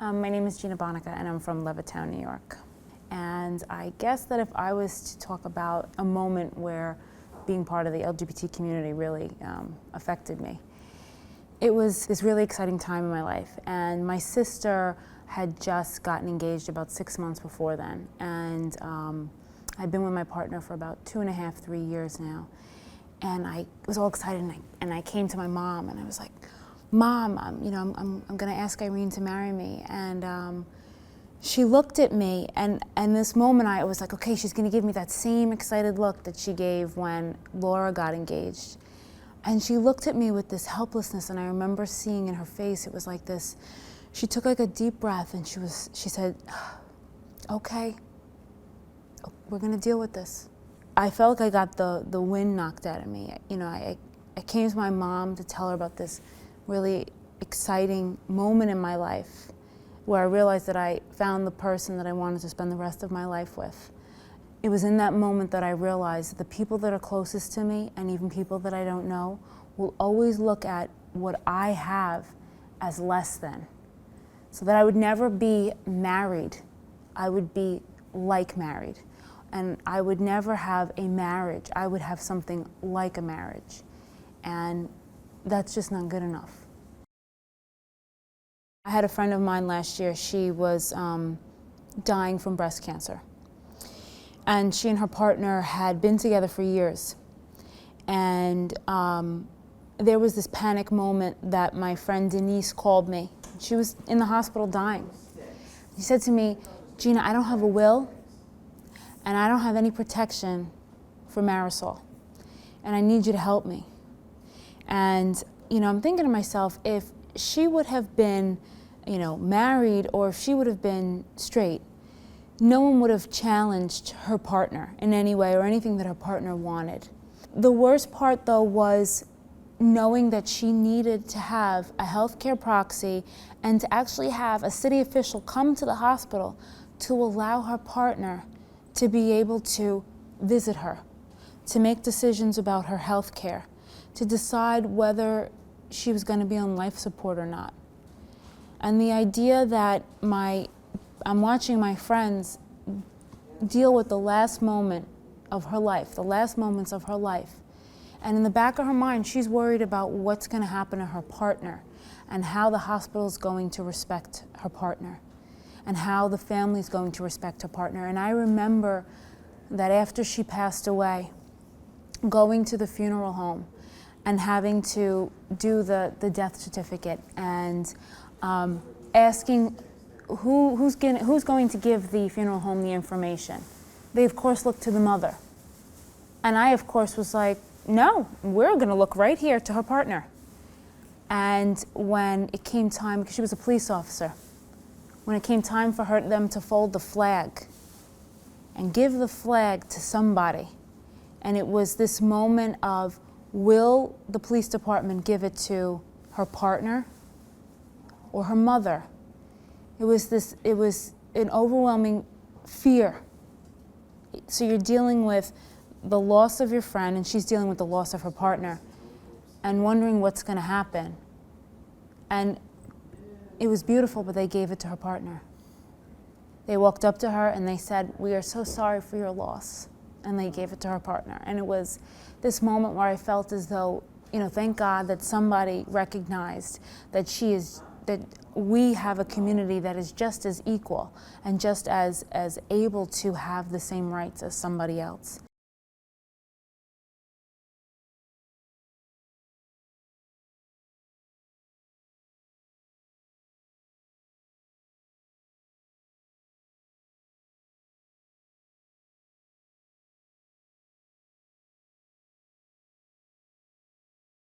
My name is Gina Bonica and I'm from Levittown, New York. And I guess that if I was to talk about a moment where being part of the LGBT community really affected me, it was this really exciting time in my life. And my sister had just gotten engaged about 6 months before then. And I'd been with my partner for about 2.5, 3 years now. And I was all excited and I came to my mom and I was like, Mom, I'm gonna ask Irene to marry me. And she looked at me and this moment I was like, okay, she's gonna give me that same excited look that she gave when Laura got engaged. And she looked at me with this helplessness, and I remember seeing in her face, it was like this, she took like a deep breath and she said, okay, we're gonna deal with this. I felt like I got the wind knocked out of me. I came to my mom to tell her about this really exciting moment in my life where I realized that I found the person that I wanted to spend the rest of my life with. It was in that moment that I realized that the people that are closest to me, and even people that I don't know, will always look at what I have as less than. So that I would never be married, I would be like married. And I would never have a marriage, I would have something like a marriage. And that's just not good enough. I had a friend of mine last year, she was dying from breast cancer. And she and her partner had been together for years. And there was this panic moment that my friend Denise called me. She was in the hospital dying. She said to me, Gina, I don't have a will, and I don't have any protection for Marisol, and I need you to help me. And I'm thinking to myself, if she would have been married, or if she would have been straight, no one would have challenged her partner in any way or anything that her partner wanted. The worst part, though, was knowing that she needed to have a healthcare proxy and to actually have a city official come to the hospital to allow her partner to be able to visit her, to make decisions about her health care, to decide whether she was going to be on life support or not. And the idea that I'm watching my friends deal with the last moment of her life, the last moments of her life. And in the back of her mind, she's worried about what's going to happen to her partner and how the hospital is going to respect her partner and how the family is going to respect her partner. And I remember that after she passed away, going to the funeral home and having to do the death certificate and asking who's going to give the funeral home the information. They, of course, looked to the mother. And I, of course, was like, no, we're going to look right here to her partner. And when it came time, because she was a police officer, when it came time for them to fold the flag and give the flag to somebody, and it was this moment of, will the police department give it to her partner or her mother? It was an overwhelming fear. So you're dealing with the loss of your friend, and she's dealing with the loss of her partner, and wondering what's going to happen. And it was beautiful, but they gave it to her partner. They walked up to her and they said, we are so sorry for your loss. And they gave it to her partner. And it was this moment where I felt as though, thank God that somebody recognized that that we have a community that is just as equal and just as able to have the same rights as somebody else.